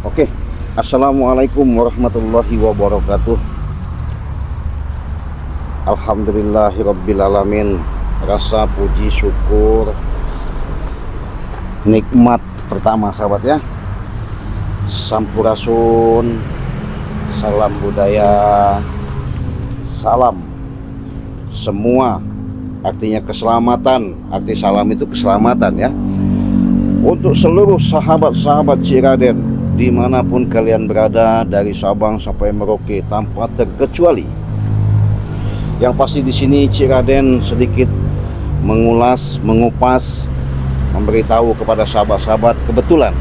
Oke, Assalamualaikum warahmatullahi wabarakatuh. Alhamdulillahirrabbilalamin. Rasa puji syukur nikmat pertama sahabat ya, sampurasun, salam budaya, salam semua, artinya keselamatan. Arti salam itu keselamatan ya, untuk seluruh sahabat-sahabat Ciraden dimanapun kalian berada, dari Sabang sampai Merauke tanpa terkecuali. Yang pasti di sini Ciraden sedikit mengulas, mengupas, memberitahu kepada sahabat-sahabat, kebetulan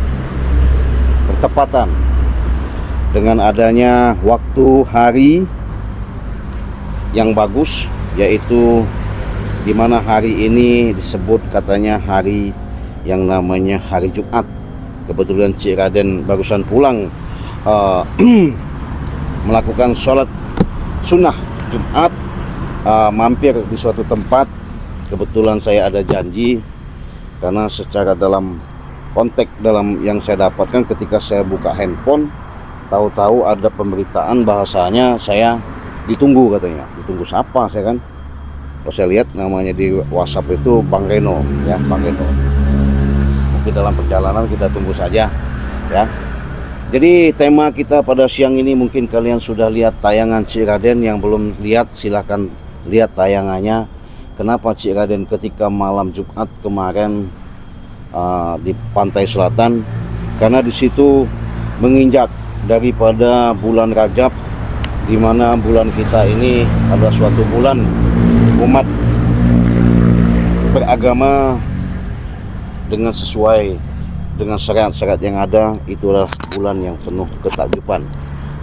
bertepatan dengan adanya waktu hari yang bagus, yaitu dimana hari ini disebut katanya hari yang namanya hari Jumat. Kebetulan Ciraden barusan pulang melakukan sholat sunnah Jumat, mampir di suatu tempat. Kebetulan saya ada janji, karena secara dalam konteks dalam yang saya dapatkan ketika saya buka handphone, tahu-tahu ada pemberitaan bahasanya saya ditunggu, katanya ditunggu siapa saya kan. Kalau saya lihat namanya di WhatsApp itu Bang Reno ya, Bang Reno. Dalam perjalanan kita tunggu saja ya. Jadi tema kita pada siang ini, mungkin kalian sudah lihat tayangan Ciraden. Yang belum lihat silahkan lihat tayangannya. Kenapa Ciraden ketika malam Jumat kemarin di pantai selatan? Karena di situ menginjak daripada bulan Rajab, di mana bulan kita ini adalah suatu bulan umat beragama dengan sesuai dengan syarat-syarat yang ada. Itu adalah bulan yang penuh ketakjuban,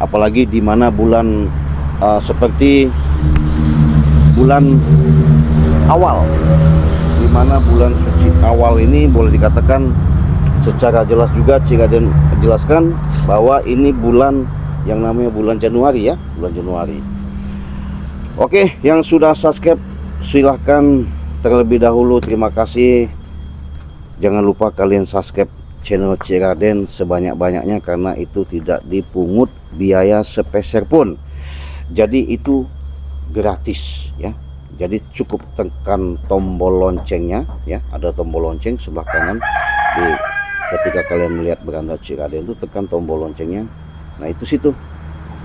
apalagi di mana bulan seperti bulan awal, di mana bulan suci awal ini boleh dikatakan secara jelas juga Ciraden jelaskan bahwa ini bulan yang namanya bulan Januari ya, bulan Januari. Oke, yang sudah subscribe silahkan terlebih dahulu, terima kasih. Jangan lupa kalian subscribe channel Ciraden sebanyak-banyaknya, karena itu tidak dipungut biaya sepeser pun. Jadi itu gratis ya. Jadi cukup tekan tombol loncengnya ya. Ada tombol lonceng sebelah kanan. Ketika kalian melihat beranda Ciraden itu tekan tombol loncengnya. Nah itu situ.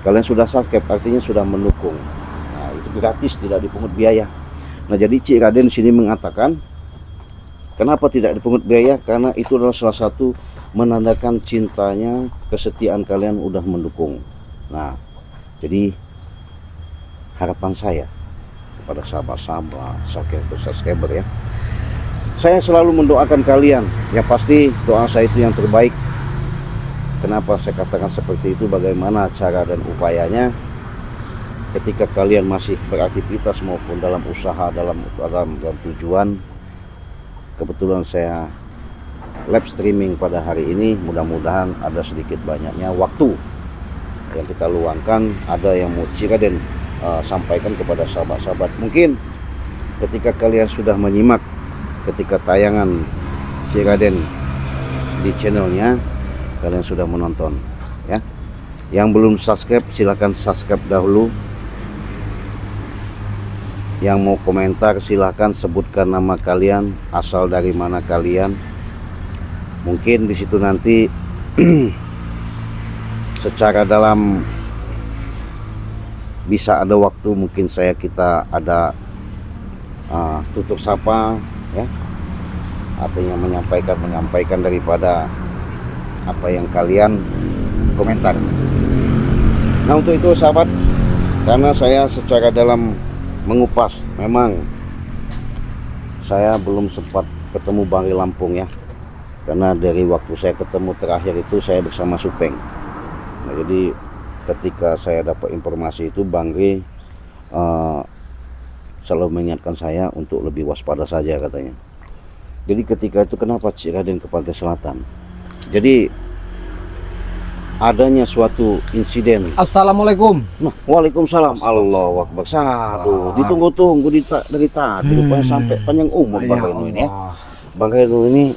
Kalian sudah subscribe, artinya sudah mendukung. Nah itu gratis, tidak dipungut biaya. Nah jadi Ciraden sini mengatakan, kenapa tidak dipungut biaya? Karena itu adalah salah satu menandakan cintanya, kesetiaan kalian udah mendukung. Nah, jadi harapan saya kepada sahabat-sahabat, subscriber ya, saya selalu mendoakan kalian. Yang pasti doa saya itu yang terbaik. Kenapa saya katakan seperti itu? Bagaimana cara dan upayanya ketika kalian masih beraktivitas maupun dalam usaha, dalam tujuan. Kebetulan saya live streaming pada hari ini, mudah-mudahan ada sedikit banyaknya waktu yang kita luangkan, ada yang mau Ciraden sampaikan kepada sahabat-sahabat. Mungkin ketika kalian sudah menyimak ketika tayangan Ciraden di channelnya, kalian sudah menonton ya. Yang belum subscribe silahkan subscribe dahulu. Yang mau komentar silahkan sebutkan nama kalian, asal dari mana kalian. Mungkin di situ nanti secara dalam bisa ada waktu, mungkin kita ada tutup sapa ya, artinya menyampaikan daripada apa yang kalian komentar. Nah untuk itu sahabat, karena saya secara dalam mengupas, memang saya belum sempat ketemu Bang Ri Lampung ya, karena dari waktu saya ketemu terakhir itu saya bersama Supeng. Nah jadi ketika saya dapat informasi itu, Bang Ri selalu mengingatkan saya untuk lebih waspada saja katanya. Jadi ketika itu kenapa Ciraden ke pantai selatan, jadi adanya suatu insiden. Assalamualaikum. Nah, waalaikumsalam. Allahu Akbar. Satu. Ditunggu-tunggu dari tadi. Rupanya sampai panjang umur Bang Reno ini ya. Bang Reno ini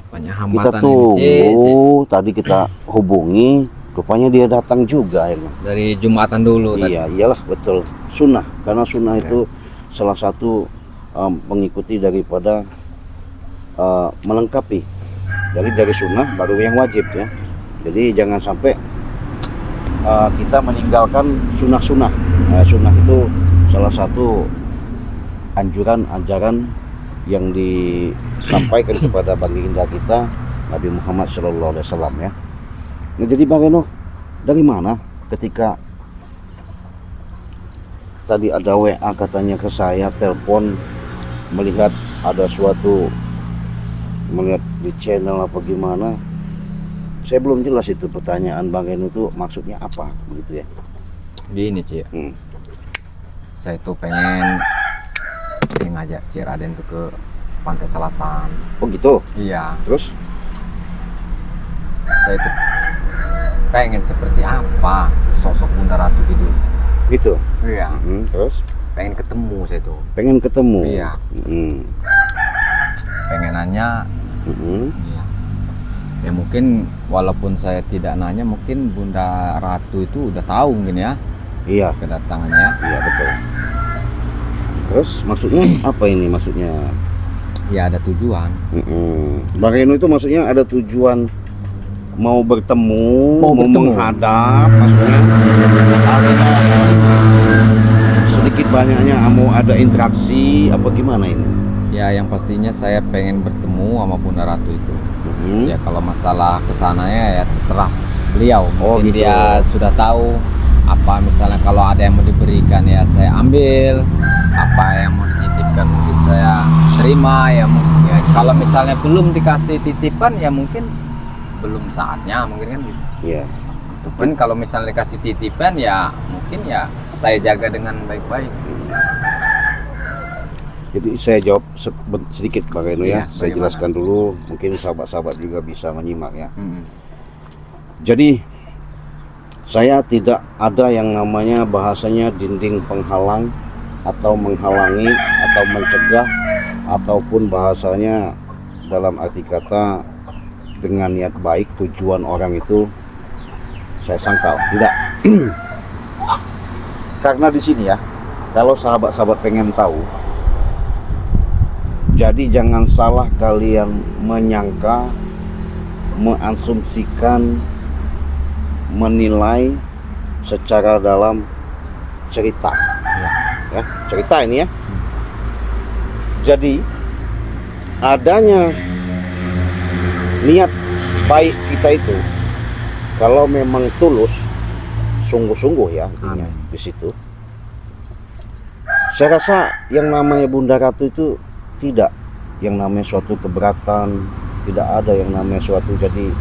kita tunggu. Tadi kita hubungi Rupanya dia datang juga ya. Dari Jumatan dulu tadi. Iya, iyalah betul. Sunnah, karena sunnah itu salah satu mengikuti daripada melengkapi. Jadi dari sunnah baru yang wajib ya. Jadi jangan sampai kita meninggalkan sunnah-sunnah. Sunnah itu salah satu anjuran ajaran yang disampaikan kepada baginda kita Nabi Muhammad SAW ya. Nah, jadi Bang Reno, dari mana ketika tadi ada WA katanya ke saya, telepon melihat ada suatu, melihat di channel apa gimana, saya belum jelas itu pertanyaan Bang Reno itu maksudnya apa begitu ya. Gini Ci, saya tuh pengen ngajak Ci Raden tuh ke Pantai Selatan. Oh gitu? Iya. Terus? Saya tuh pengen seperti apa sosok Bunda Ratu gitu. Gitu? Iya. Terus? Pengen ketemu saya tuh. Pengen ketemu? Iya. Pengen nanya. Iya. Ya mungkin walaupun saya tidak nanya, mungkin Bunda Ratu itu udah tahu mungkin ya. Iya. Kedatangannya. Iya betul. Terus maksudnya apa ini maksudnya? Ya ada tujuan. Bang Reno itu maksudnya ada tujuan mau bertemu, mau menghadap, maksudnya ada sedikit banyaknya mau ada interaksi apa gimana ini? Ya yang pastinya saya pengen bertemu sama Bunda Ratu itu. Ya kalau masalah kesananya ya terserah beliau. Mungkin gitu. Dia sudah tahu apa misalnya kalau ada yang mau diberikan ya saya ambil, apa yang mau dititipkan mungkin saya terima ya. Ya kalau misalnya belum dikasih titipan ya mungkin belum saatnya mungkin kan gitu. Iya. Pun kalau misalnya dikasih titipan ya mungkin ya saya jaga dengan baik-baik. Jadi saya jawab sedikit Bang Reno ya. Saya bagaimana? jelaskan dulu, mungkin sahabat-sahabat juga bisa menyimak ya. Jadi saya tidak ada yang namanya bahasanya dinding penghalang atau menghalangi atau mencegah, ataupun bahasanya dalam arti kata dengan niat baik tujuan orang itu saya sangkal tidak. Karena di sini ya, kalau sahabat-sahabat pengen tahu, jadi jangan salah kalian menyangka, mengasumsikan, menilai secara dalam cerita ya, cerita ini ya. Jadi adanya niat baik kita itu kalau memang tulus, sungguh-sungguh ya artinya di situ. Saya rasa yang namanya Bunda Ratu itu tidak yang namanya suatu keberatan, tidak ada yang namanya suatu jadi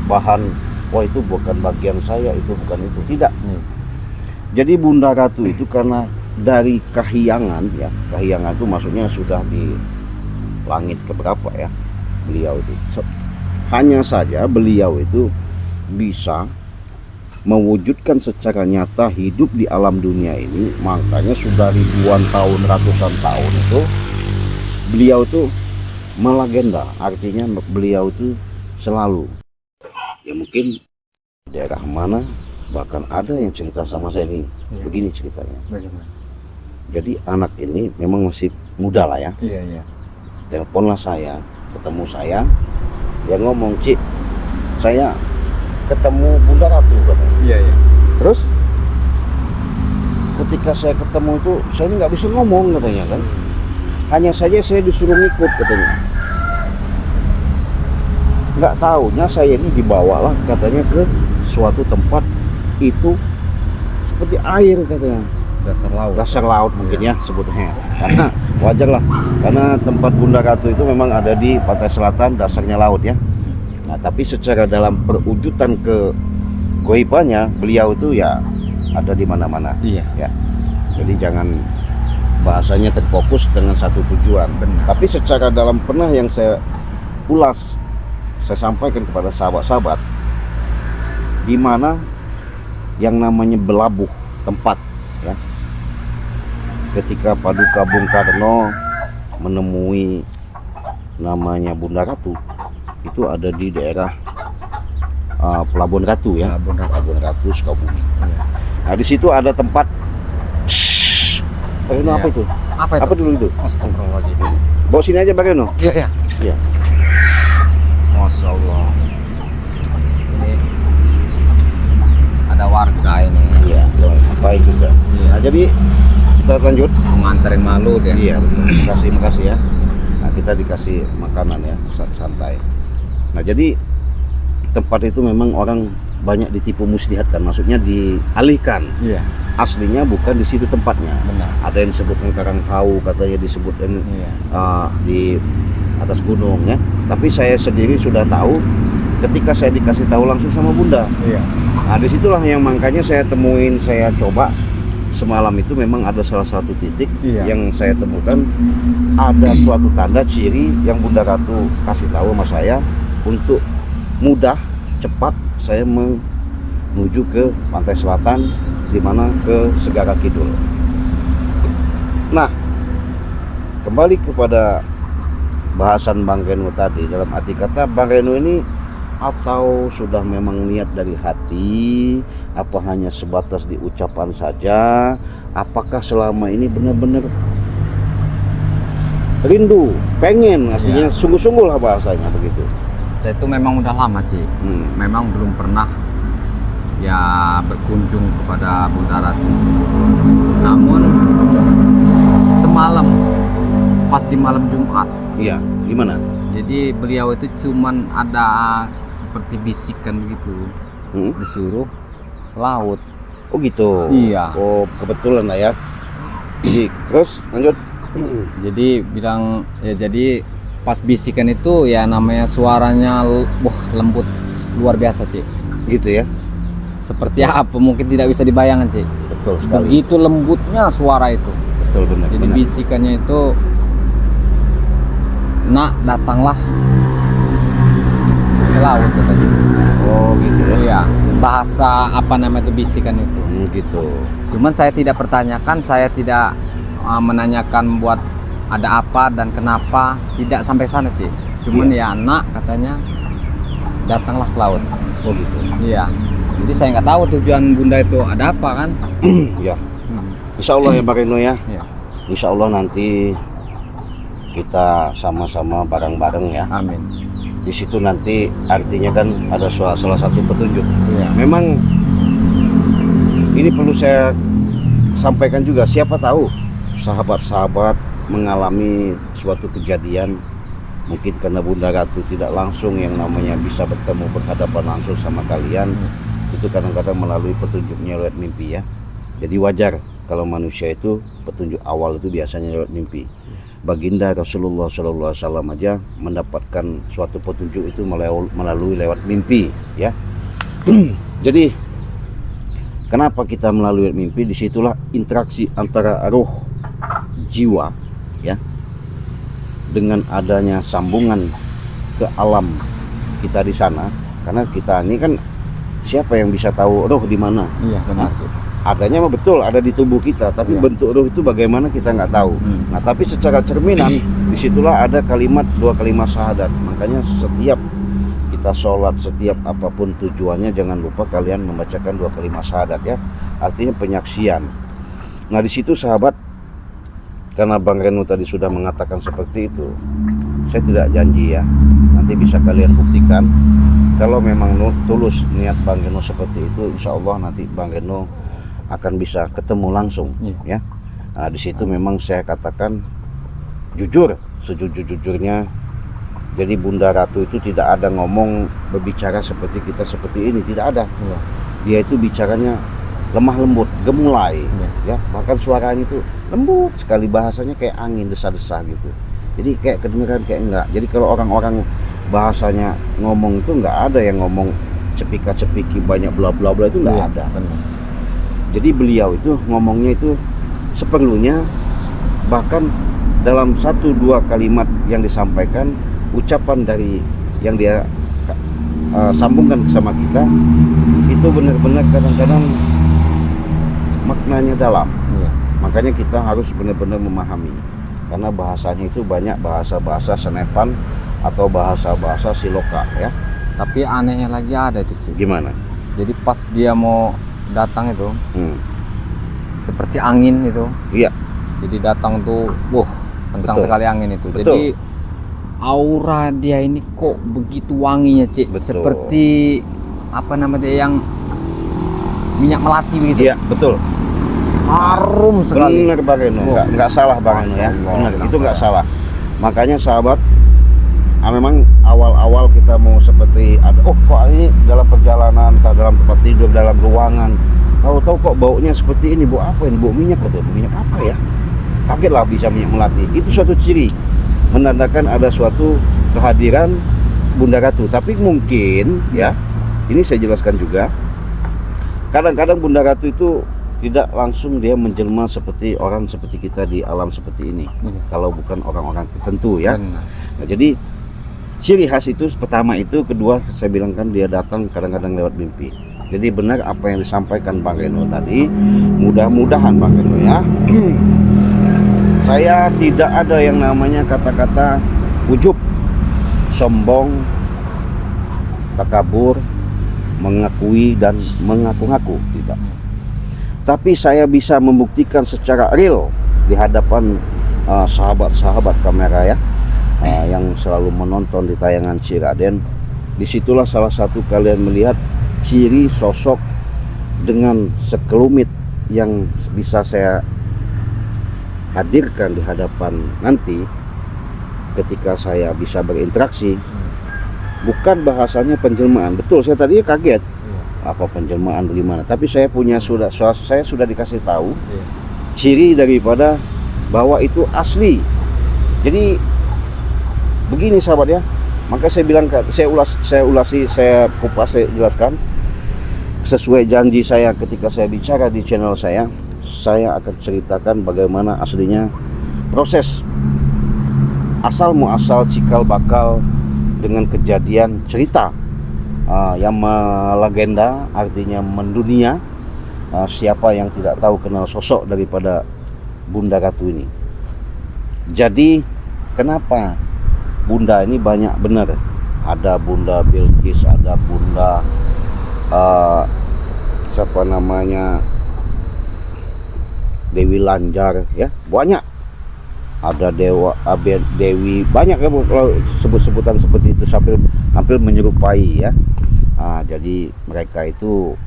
bahan, wah itu bukan bagian saya, itu bukan itu, tidak. Jadi Bunda Ratu itu karena dari kahyangan ya, kahyangan itu maksudnya sudah di langit keberapa ya beliau itu. Hanya saja beliau itu bisa mewujudkan secara nyata hidup di alam dunia ini, makanya sudah ribuan tahun, ratusan tahun itu beliau itu melegenda, artinya beliau itu selalu ya mungkin daerah mana, bahkan ada yang cerita sama saya ini begini ceritanya. Bagaimana? Jadi anak ini memang masih muda lah ya. Iya. Teleponlah saya, ketemu saya, dia ngomong, Cik, saya ketemu Bunda Ratu katanya. Iya. Terus ketika saya ketemu itu saya nggak bisa ngomong katanya kan, hanya saja saya disuruh ngikut katanya. Nggak taunya saya ini dibawalah katanya ke suatu tempat itu seperti air katanya, dasar laut mungkin ya sebutnya, karena wajar lah karena tempat Bunda Ratu itu memang ada di pantai selatan, dasarnya laut ya. Nah tapi secara dalam perwujudan ke goibannya beliau itu ya ada di mana-mana. Iya. Ya. Jadi jangan bahasanya terfokus dengan satu tujuan. Benar. Tapi secara dalam pernah yang saya ulas, saya sampaikan kepada sahabat-sahabat, di mana yang namanya belabuh tempat ya. Ketika Paduka Bung Karno menemui namanya Bunda Ratu, itu ada di daerah Pelabuhan Ratu ya. Pelabuhan Ratu. Pelabuhan Ratu Sukabumi. Iya. Nah di situ ada tempat. Bang Reno, Iya. apa itu? Apa itu? Apa dulu itu? Astagfirullahaladzim. Bawa sini aja Bang Reno. Iya, iya. Iya. Masya Allah. Ini ada warga ini. Iya. Baik juga. Iya. Nah jadi kita lanjut. Mau nganterin malu dia. Iya. Makasih ya. Nah kita dikasih makanan ya, santai. Nah jadi tempat itu memang orang banyak ditipu muslihat kan, maksudnya dialihkan. Iya. Aslinya bukan di situ tempatnya. Benar. Ada yang disebutkan Karangkau, katanya disebutkan Iya. di atas gunung ya. Tapi saya sendiri sudah tahu ketika saya dikasih tahu langsung sama Bunda. Iya. Nah disitulah yang makanya saya temuin, saya coba semalam itu memang ada salah satu titik Iya. yang saya temukan ada suatu tanda ciri yang Bunda Ratu kasih tahu sama saya untuk mudah cepat saya menuju ke pantai selatan, di mana ke Segara Kidul. Nah, kembali kepada bahasan Bang Reno tadi, dalam arti kata Bang Reno ini atau sudah memang niat dari hati, apa hanya sebatas di ucapan saja, apakah selama ini benar-benar rindu, pengen, aslinya sungguh-sungguh lah bahasanya begitu. Saya itu memang udah lama, Ci. Memang belum pernah ya berkunjung kepada Bunda Ratu. Namun semalam pas di malam Jumat, Iya, gimana? jadi beliau itu cuman ada seperti bisikan begitu, disuruh laut. Oh gitu. Iya. Oh kebetulan lah ya. Jadi terus lanjut. Jadi bilang ya, jadi pas bisikan itu ya namanya suaranya wah lembut luar biasa, Ci. Gitu ya. Seperti apa mungkin tidak bisa dibayangkan, Ci. Betul sekali. Begitu lembutnya suara itu. Betul benar. Jadi benar. bisikannya itu, nak datanglah ke laut katanya. Oh gitu ya. Iya, bahasa apa nama itu bisikan itu. Gitu. Cuman saya tidak pertanyakan, saya tidak menanyakan buat ada apa dan kenapa, tidak sampai sana, Ci. Cuman ya nak katanya datanglah ke laut. Oh gitu. Iya. Jadi saya nggak tahu tujuan Bunda itu ada apa kan. Ya. Insya Allah ya Bang Reno ya. Iya. Insya Allah nanti kita sama-sama bareng-bareng ya. Amin. Di situ nanti artinya kan ada salah satu petunjuk. Iya. Memang ini perlu saya sampaikan juga, siapa tahu sahabat-sahabat mengalami suatu kejadian, mungkin karena Bunda Ratu tidak langsung yang namanya bisa bertemu berhadapan langsung sama kalian, itu kadang-kadang melalui petunjuknya lewat mimpi ya. Jadi wajar kalau manusia itu petunjuk awal itu biasanya lewat mimpi. Baginda Rasulullah SAW aja mendapatkan suatu petunjuk itu melalui lewat mimpi ya. Jadi kenapa kita melalui mimpi? Disitulah interaksi antara roh jiwa ya dengan adanya sambungan ke alam kita di sana. Karena kita ini kan siapa yang bisa tahu roh di mana? Iya benar. Adanya mah betul ada di tubuh kita, tapi Iya. bentuk roh itu bagaimana kita nggak tahu. Nah tapi secara cerminan disitulah ada dua kalimat syahadat. Makanya setiap kita sholat, setiap apapun tujuannya, jangan lupa kalian membacakan dua kalimat syahadat ya. Artinya penyaksian. Nah di situ sahabat, karena Bang Reno tadi sudah mengatakan seperti itu, saya tidak janji ya, nanti bisa kalian buktikan. Kalau memang tulus niat Bang Reno seperti itu, insya Allah nanti Bang Reno akan bisa ketemu langsung ya. Nah di situ memang saya katakan jujur, sejujur-jujurnya. Jadi Bunda Ratu itu tidak ada ngomong berbicara seperti kita seperti ini, tidak ada. Iya. Dia itu bicaranya lemah lembut, gemulai Iya. ya. Bahkan suaranya itu lembut sekali, bahasanya kayak angin desa-desa gitu. Jadi kayak kedengeran kayak enggak. Jadi kalau orang-orang bahasanya ngomong itu enggak ada yang ngomong cepika-cepiki banyak bla bla bla, itu enggak ada. Benar. Jadi beliau itu ngomongnya itu seperlunya, bahkan dalam 1-2 kalimat yang disampaikan, ucapan dari yang dia sambungkan sama kita itu benar-benar kadang-kadang maknanya dalam. Iya. Makanya kita harus benar-benar memahami, karena bahasanya itu banyak bahasa-bahasa senepan atau bahasa-bahasa siloka ya. Tapi anehnya lagi ada itu, Ci. Gimana? Jadi pas dia mau datang itu Hmm. seperti angin itu. Iya. Jadi datang tuh, kencang Betul. sekali angin itu. Betul. Jadi aura dia ini kok begitu wanginya, Cik. Betul. Seperti apa namanya yang minyak melati begitu. Iya, betul. Harum sekali. Benar Bang Reno, nggak salah Bang Reno ya. Masya Allah, Benar, nggak itu nggak salah. salah. Makanya sahabat, memang awal-awal kita mau seperti ada, kok ini dalam perjalanan, dalam tempat tidur, dalam ruangan, tahu-tahu kok baunya seperti ini, bau apa ini, bau minyak atau minyak apa ya? Kagetlah bisa minyak melati. Itu suatu ciri menandakan ada suatu kehadiran Bunda Ratu. Tapi mungkin ya, ini saya jelaskan juga. Kadang-kadang Bunda Ratu itu tidak langsung dia menjelma seperti orang seperti kita di alam seperti ini. Iya. Kalau bukan orang-orang tertentu ya. Benar. Nah, jadi ciri khas itu pertama itu, kedua saya bilang kan dia datang kadang-kadang lewat mimpi. Jadi benar apa yang disampaikan Bang Reno tadi. Mudah-mudahan Bang Reno ya. Saya tidak ada yang namanya kata-kata ujub, sombong, takabur, mengakui dan mengaku-ngaku, tidak. Tapi saya bisa membuktikan secara real di hadapan sahabat-sahabat kamera ya, yang selalu menonton di tayangan Ciraden. Disitulah salah satu kalian melihat ciri sosok dengan sekelumit yang bisa saya hadirkan di hadapan nanti ketika saya bisa berinteraksi. Bukan bahasanya penjelmaan, betul, saya tadi kaget apa penjelmaan bagaimana, tapi saya sudah dikasih tahu ciri daripada bahwa itu asli. Jadi begini sahabat ya, maka saya bilang, saya kupas, saya jelaskan sesuai janji saya ketika saya bicara di channel saya akan ceritakan bagaimana aslinya proses asal muasal cikal bakal dengan kejadian cerita yang melegenda, artinya mendunia. Siapa yang tidak tahu kenal sosok daripada Bunda Ratu ini. Jadi kenapa Bunda ini banyak benar? Ada Bunda Bilqis, ada Bunda siapa namanya, Dewi Lanjar ya, banyak. Ada Dewi, banyak ya kalau sebut-sebutan seperti itu, hampir menyerupai ya. Jadi mereka itu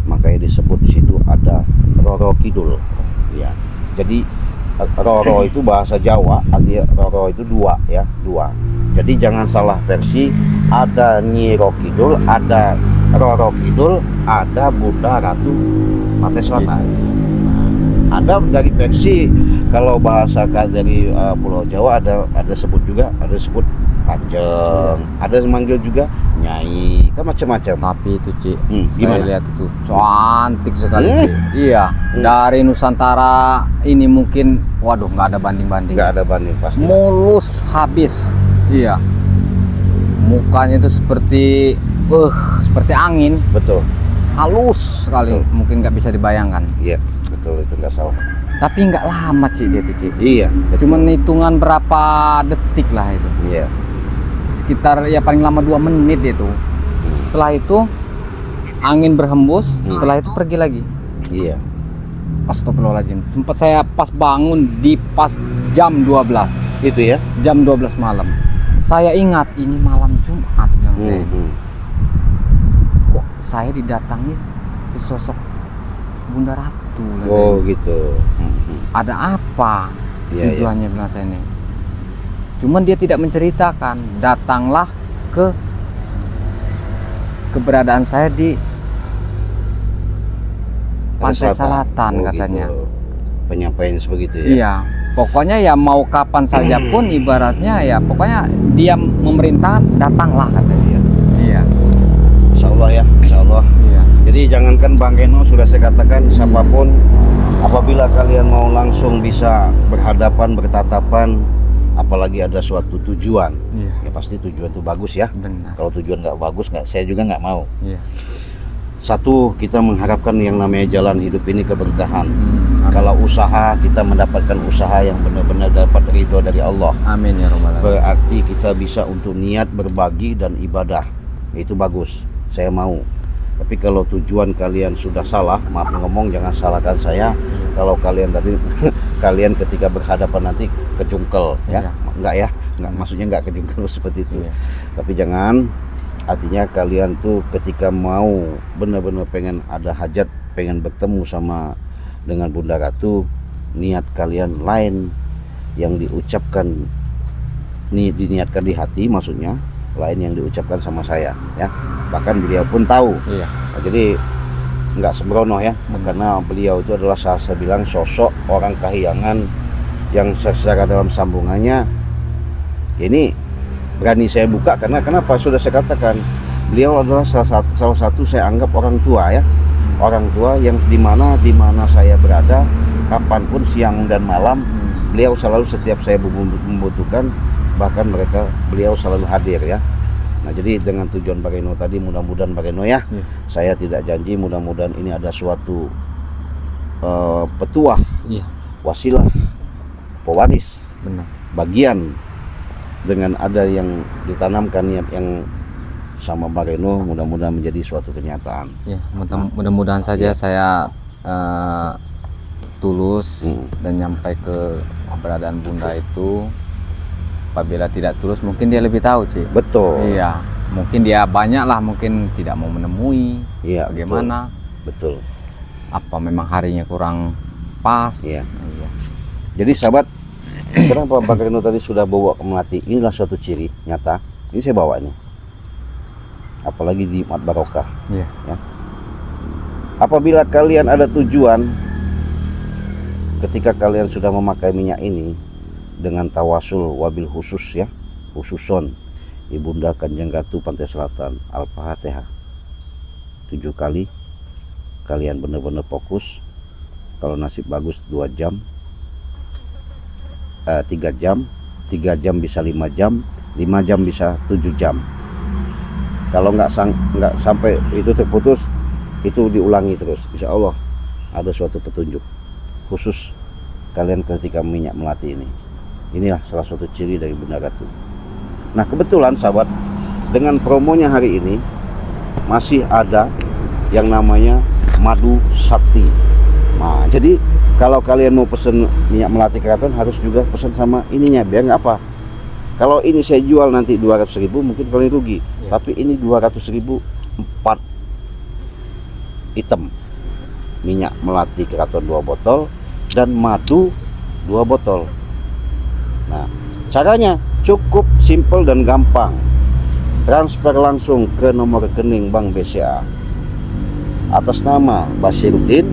makanya disebut di situ ada Roro Kidul ya. Jadi Roro itu bahasa Jawa, artinya Roro itu dua ya, dua. Jadi jangan salah versi, ada Nyi Roro Kidul, ada Roro Kidul, ada Bunda Ratu Pantai Selatan. Ada dari versi kalau bahasa dari Pulau Jawa ada sebut juga, ada sebut Kanjeng, ada manggil juga Nyai, kan macam-macam. Tapi itu Ci, saya gimana? lihat itu cantik sekali Ci. Iya, dari Nusantara ini mungkin, waduh, nggak ada banding-banding. Nggak ada banding pasti. Mulus habis. Iya. Mukanya itu seperti angin, Betul. halus sekali, Betul. mungkin nggak bisa dibayangkan. Iya, betul, itu nggak salah. Tapi nggak lama Ci dia tuh Ci. Iya. Cuman hitungan berapa detik lah itu. Iya. Sekitar ya paling lama 2 menit itu. Setelah itu angin berhembus, setelah itu pergi lagi. Iya. Astagfirullahaladzim. Sempat saya pas bangun di pas jam 12. Itu ya. Jam 12 malam. Saya ingat ini malam Jumat yang saya. Kok saya didatangi sesosok Bunda Ratu. Oh gitu. Ada apa Iya, tujuannya bilang saya ini. Cuman dia tidak menceritakan. Datanglah ke keberadaan saya di Pantai Selatan katanya. Gitu. Penyampaian sebegitu ya. Iya, pokoknya ya mau kapan saja pun ibaratnya ya pokoknya dia memerintah datanglah katanya. Iya. Insya Allah ya, Insya Allah. Iya. Jadi jangankan Bang Reno, sudah saya katakan siapapun, apabila kalian mau langsung bisa berhadapan, bertatapan, apalagi ada suatu tujuan, Iya. ya pasti tujuan itu bagus ya. Benar. Kalau tujuan nggak bagus, saya juga nggak mau. Iya. Satu, kita mengharapkan yang namanya jalan hidup ini keberkahan. Amin. Kalau usaha, kita mendapatkan usaha yang benar-benar dapat ridho dari Allah. Amin ya rabbal alamin. Berarti kita bisa untuk niat berbagi dan ibadah. Itu bagus, saya mau. Tapi kalau tujuan kalian sudah salah, maaf ngomong, jangan salahkan saya. Kalau kalian tadi kalian ketika berhadapan nanti kejungkel, ya. Iya. Enggak ya, enggak, maksudnya enggak kejungkel seperti itu. Iya. Tapi jangan, artinya kalian tuh ketika mau benar-benar pengen ada hajat, pengen bertemu sama dengan Bunda Ratu, niat kalian lain yang diucapkan, diniatkan di hati, maksudnya lain yang diucapkan sama saya, ya. Bahkan beliau pun tahu. Iya. Nah, jadi nggak sembrono ya, karena beliau itu adalah saya bilang sosok orang Kahyangan yang secara dalam sambungannya ini berani saya buka, karena kenapa, sudah saya katakan beliau adalah salah satu saya anggap orang tua, ya, orang tua yang dimana saya berada, kapanpun siang dan malam, beliau selalu, setiap saya membutuhkan, bahkan beliau selalu hadir, ya. Nah, jadi dengan tujuan Pak Reno tadi, mudah-mudahan Pak Reno, ya, saya tidak janji, mudah-mudahan ini ada suatu petuah, wasilah, pewaris, Benar. bagian dengan ada yang ditanamkan yang sama Pak Reno, mudah-mudahan menjadi suatu kenyataan. Ya, mudah-mudahan saja saya tulus dan nyampai ke keberadaan Bunda itu. Apabila tidak tulus, mungkin dia lebih tahu, Cik. Betul. Iya, mungkin dia banyak lah, mungkin tidak mau menemui. Iya. Bagaimana? Betul. Apa memang harinya kurang pas? Iya. Iya. Jadi sahabat, kenapa Pak Reno tadi sudah bawa ke Melati? Inilah suatu ciri nyata. Ini saya bawa ini. Apalagi di Jumat Barokah. Iya. Ya. Apabila kalian ada tujuan, ketika kalian sudah memakai minyak ini dengan tawasul wabil khusus, ya, khususon Ibunda Kanjeng Ratu Pantai Selatan, Al-Fatihah 7 kali, kalian benar-benar fokus. Kalau nasib bagus 2 jam, 3 jam, 3 jam bisa 5 jam, 5 jam bisa 7 jam. Kalau nggak sampai itu terputus, itu diulangi terus, insya Allah ada suatu petunjuk khusus kalian ketika minyak melati ini. Inilah salah satu ciri dari Bunda Ratu. Nah, kebetulan sahabat, dengan promonya hari ini masih ada yang namanya madu sakti. Nah, jadi kalau kalian mau pesen minyak melati keraton, harus juga pesen sama ininya, biar nggak apa. Kalau ini saya jual nanti 200.000, mungkin kalian rugi. Ya. Tapi ini 200.000 4 item minyak melati keraton 2 botol dan madu 2 botol. Nah, caranya cukup simple dan gampang. Transfer langsung ke nomor rekening Bank BCA atas nama Basiruddin,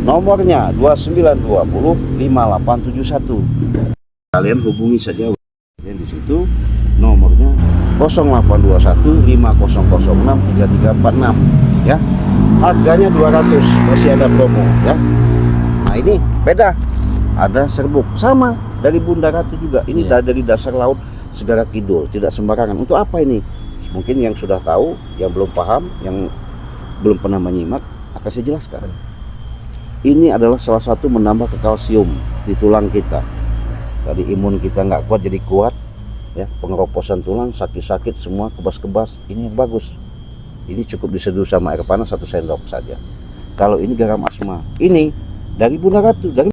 nomornya 29205871. Kalian hubungi saja di situ, nomornya 082150063346, ya. Harganya 200, masih ada promo, ya. Nah, ini beda, ada serbuk sama dari Bunda Ratu juga. Ini dari dasar laut Segara Kidul, tidak sembarangan. Untuk apa ini? Mungkin yang sudah tahu, yang belum paham, yang belum pernah menyimak, akan saya jelaskan. Ini adalah salah satu menambah ke kalsium di tulang kita. Tadi imun kita nggak kuat jadi kuat, ya. Pengeroposan tulang, sakit-sakit semua, kebas-kebas. Ini yang bagus. Ini cukup diseduh sama air panas 1 sendok saja. Kalau ini garam asma, ini dari Bunda Ratu, dari